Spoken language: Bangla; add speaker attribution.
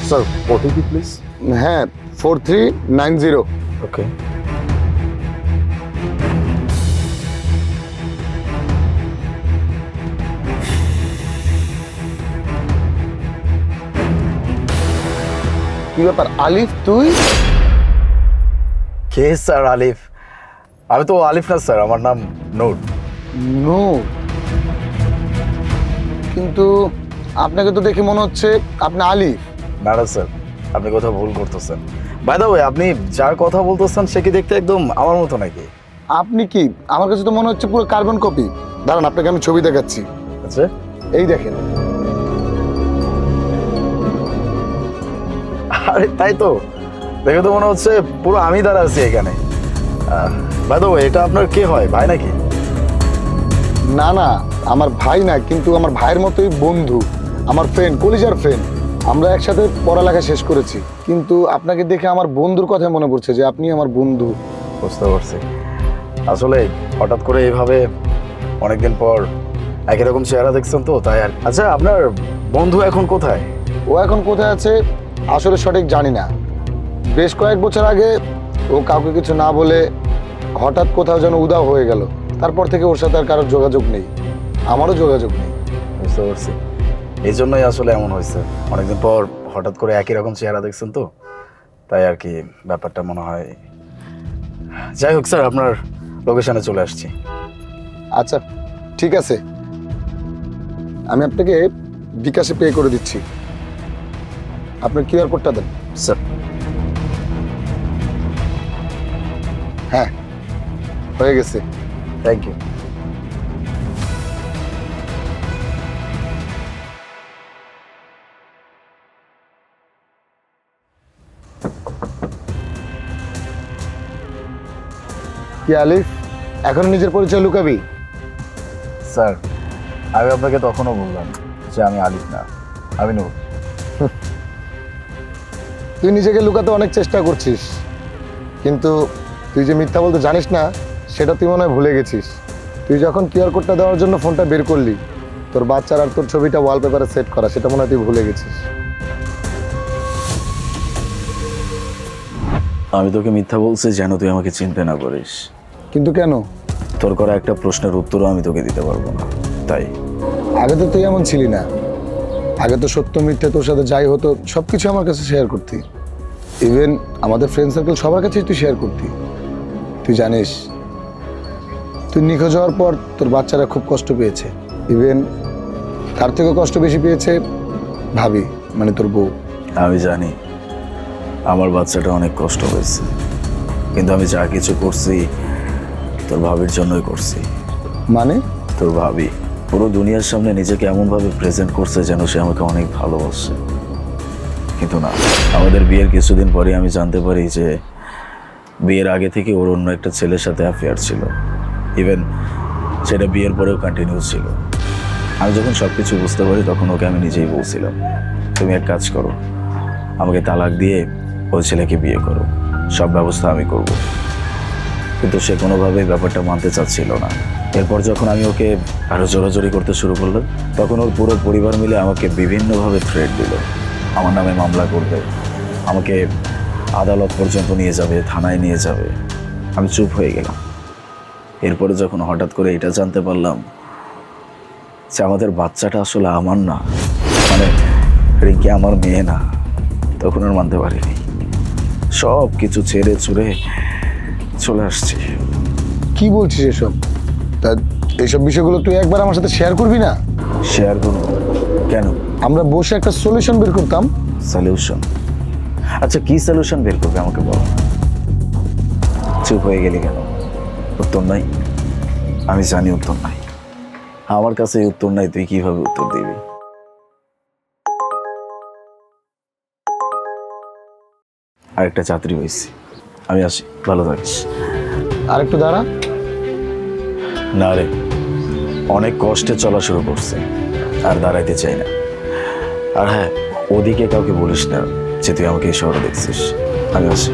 Speaker 1: Sir OTP please.
Speaker 2: হ্যাঁ 4390।
Speaker 1: ওকে।
Speaker 2: কি ব্যাপার আলিফ তুই?
Speaker 1: কে স্যার আলিফ? আমি তো আলিফ না স্যার, আমার নাম নূর।
Speaker 2: নো, কিন্তু আপনাকে তো দেখে মনে হচ্ছে আপনি আলিফ।
Speaker 1: না না স্যার, আপনি কোথাও ভুল করতেছেন। বাই দ্য ওয়ে, আপনি যার কথা বলতেছেন সে কি দেখতে একদম আমার মতো নাকি?
Speaker 2: আপনি কি? আমার কাছে তো মনে হচ্ছে পুরো কার্বন কপি। দাঁড়ান আপনাকে আমি ছবি দেখাচ্ছি।
Speaker 1: আচ্ছা,
Speaker 2: এই দেখেন।
Speaker 1: আরে তাই তো, দেখে তো মনে হচ্ছে পুরো আমি দাঁড়া আছি এখানে। বাই দ্য ওয়ে, এটা আপনার কে হয়, ভাই নাকি?
Speaker 2: না না, আমার ভাই না, কিন্তু আমার ভাইয়ের মতোই বন্ধু, আমার ফ্রেন্ড, কলিজার ফ্রেন্ড। আমরা একসাথে পড়ালেখা শেষ করেছি, কিন্তু আপনাকে দেখে আমার বন্ধুর কথা মনে পড়ছে যে আপনি আমার বন্ধু।
Speaker 1: বুঝতে পারছি। আসলে হঠাৎ করে এইভাবে অনেকদিন পর একই রকম চেহারা দেখছেন তো, তাই আর। আচ্ছা, আপনার বন্ধু এখন কোথায়?
Speaker 2: ও এখন কোথায় আছে আসলে সঠিক জানি না। বেশ কয়েক বছর আগে ও কাউকে কিছু না বলে হঠাৎ কোথাও যেন উধাও হয়ে গেল। তারপর থেকে ওর সাথে আর কারোর যোগাযোগ নেই, আমারও যোগাযোগ নেই।
Speaker 1: বুঝতে পারছি, এই জন্যই আসলে এমন হয়েছে। অনেকদিন পর হঠাৎ করে একই রকম চেহারা দেখছেন তো, তাই আর কি ব্যাপারটা মনে হয়। যাই হোক স্যার, আপনার লোকেশনে চলে আসছি।
Speaker 2: আচ্ছা ঠিক আছে, আমি আপনাকে বিকাশে পে করে দিচ্ছি। আপনার কিউআর কোডটা দেন।
Speaker 1: স্যার,
Speaker 2: হ্যাঁ হয়ে গেছে।
Speaker 1: Thank you.
Speaker 2: কি আলিফ, এখন নিজের পরিচয় লুকাবি?
Speaker 1: স্যার, আমি আপনাকে তখনও বললাম যে আমি আলিফ না, আমি নূর।
Speaker 2: তুই নিজেকে লুকাতে অনেক চেষ্টা করছিস, কিন্তু তুই যে মিথ্যা বলতে জানিস না সেটা তুই মনে হয় ভুলে গেছিস। তুই যখন কিউআর কোডটা দেওয়ার জন্য ফোনটা বের করলি, তোর বাচ্চার আর তোর ছবিটা ওয়ালপেপারে সেট করা, সেটা মনে হয় তুই ভুলে গেছিস।
Speaker 1: আমি তোকে মিথ্যা বলছি যেন তুই আমাকে চিনতে না পারিস।
Speaker 2: কিন্তু কেন?
Speaker 1: তোর করা একটা প্রশ্নের উত্তরও আমি তোকে দিতে পারবো না, তাই।
Speaker 2: আগে তো তুই এমন ছিলি না। আগে তো সত্য মিথ্যে তোর সাথে যাই হতো সব কিছু আমার কাছে শেয়ার করতি। ইভেন আমাদের ফ্রেন্ড সার্কেল সবার কাছেই তুই শেয়ার করতি। তুই জানিস, তুই নিখোঁজ হওয়ার পর তোর বাচ্চারা খুব কষ্ট পেয়েছে। ইভেন তার থেকেও কষ্ট বেশি পেয়েছে ভাবি, মানে তোর বউ।
Speaker 1: আমি জানি আমার বাচ্চাটা অনেক কষ্ট হয়েছে, কিন্তু আমি যা কিছু করছি তোর ভাবির জন্যই করছি।
Speaker 2: মানে?
Speaker 1: তোর ভাবি পুরো দুনিয়ার সামনে নিজেকে এমনভাবে প্রেজেন্ট করছে যেন সে আমাকে অনেক ভালোবাসে, কিন্তু না। আমাদের বিয়ের কিছুদিন পরে আমি জানতে পারি যে বিয়ের আগে থেকে ওর অন্য একটা ছেলের সাথে অ্যাফেয়ার ছিল। ইভেন সেটা বিয়ের পরেও কন্টিনিউ ছিল। আমি যখন সব কিছু বুঝতে পারি তখন ওকে আমি নিজেই বলছিলাম, তুমি এক কাজ করো, আমাকে তালাক দিয়ে ওই ছেলেকে বিয়ে করো, সব ব্যবস্থা আমি করব। কিন্তু সে কোনোভাবেই ব্যাপারটা মানতে চাচ্ছিল না। এরপর যখন আমি ওকে আরও জোরাজোরি করতে শুরু করলাম, তখন ওর পুরো পরিবার মিলে আমাকে বিভিন্নভাবে থ্রেট দিল। আমার নামে মামলা করবে, আমাকে আদালত পর্যন্ত নিয়ে যাবে, থানায় নিয়ে যাবে। আমি চুপ হয়ে গেলাম। এরপরে যখন হঠাৎ করে এটা জানতে পারলাম যে আমাদের বাচ্চাটা আসলে আমার না, মানে রিঙ্কি আমার মেয়ে না, তখন আর মানতে পারিনি। সব কিছু ছেড়ে ছুড়ে চলে আসছি।
Speaker 2: কি বলছিস এসব? তা এইসব বিষয়গুলো তুই একবার আমার সাথে শেয়ার করবি না?
Speaker 1: শেয়ার করবো কেন?
Speaker 2: আমরা বসে একটা সলিউশন বের করতাম।
Speaker 1: সলিউশন? আচ্ছা, কি সলিউশন বের করবে আমাকে বল। চুপ হয়ে গেলি কেন? উত্তর নাই? আমি জানি উত্তর নাই। আমার কাছে উত্তর নাই, তুই কিভাবে উত্তর দিবি? আরেকটা চাকরি হয়েছি, আমি আসি, ভালো থাকিস।
Speaker 2: আর একটু দাঁড়া।
Speaker 1: না রে, অনেক কষ্টে চলা শুরু করছে, আর দাঁড়াইতে চাই না। আর হ্যাঁ, ওদিকে কাউকে বলিস না যে তুই আমাকে এই শহরে দেখছিস। আমি আসি।